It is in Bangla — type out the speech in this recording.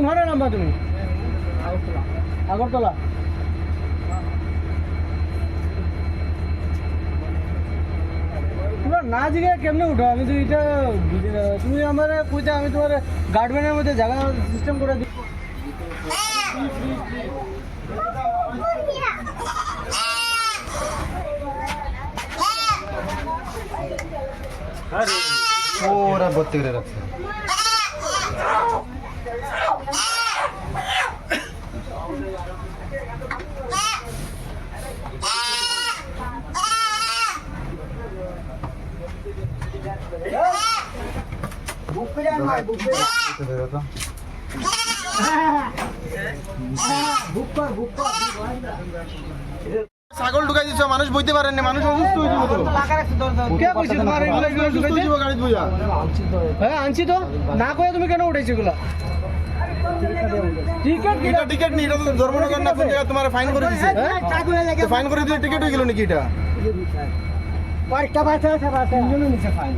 কোনখানে নামবা তুমি? আগরতলা। তোমরা না জিগে কেমনে উঠো? আমি তো এটা তুমি আমার কইতে আমি তোমার গার্ডম্যানের মধ্যে জায়গা সিস্টেম করে দিই। ওরা ভর্তি করে রাখছে। ছাগল ঢুকাই দিছ, মানুষ বইতে পারেন না, মানুষ অসুস্থ হয়ে যাবে তো। কে কইছে তোমার এগুলো ঢুকাইতে? গাড়ি বইয়া হ্যাঁ আনছি তো, না কয়ে তুমি কেন উঠেছো এগুলা? এটা টিকিট নেই, এটা তো ধর্মনগর না কোন জায়গা তোমার ফাইন করে দিছে। ফাইন করে দিলে টিকিট হয়ে গেল নাকি এটা? তিনজনের নিচে ফাইন।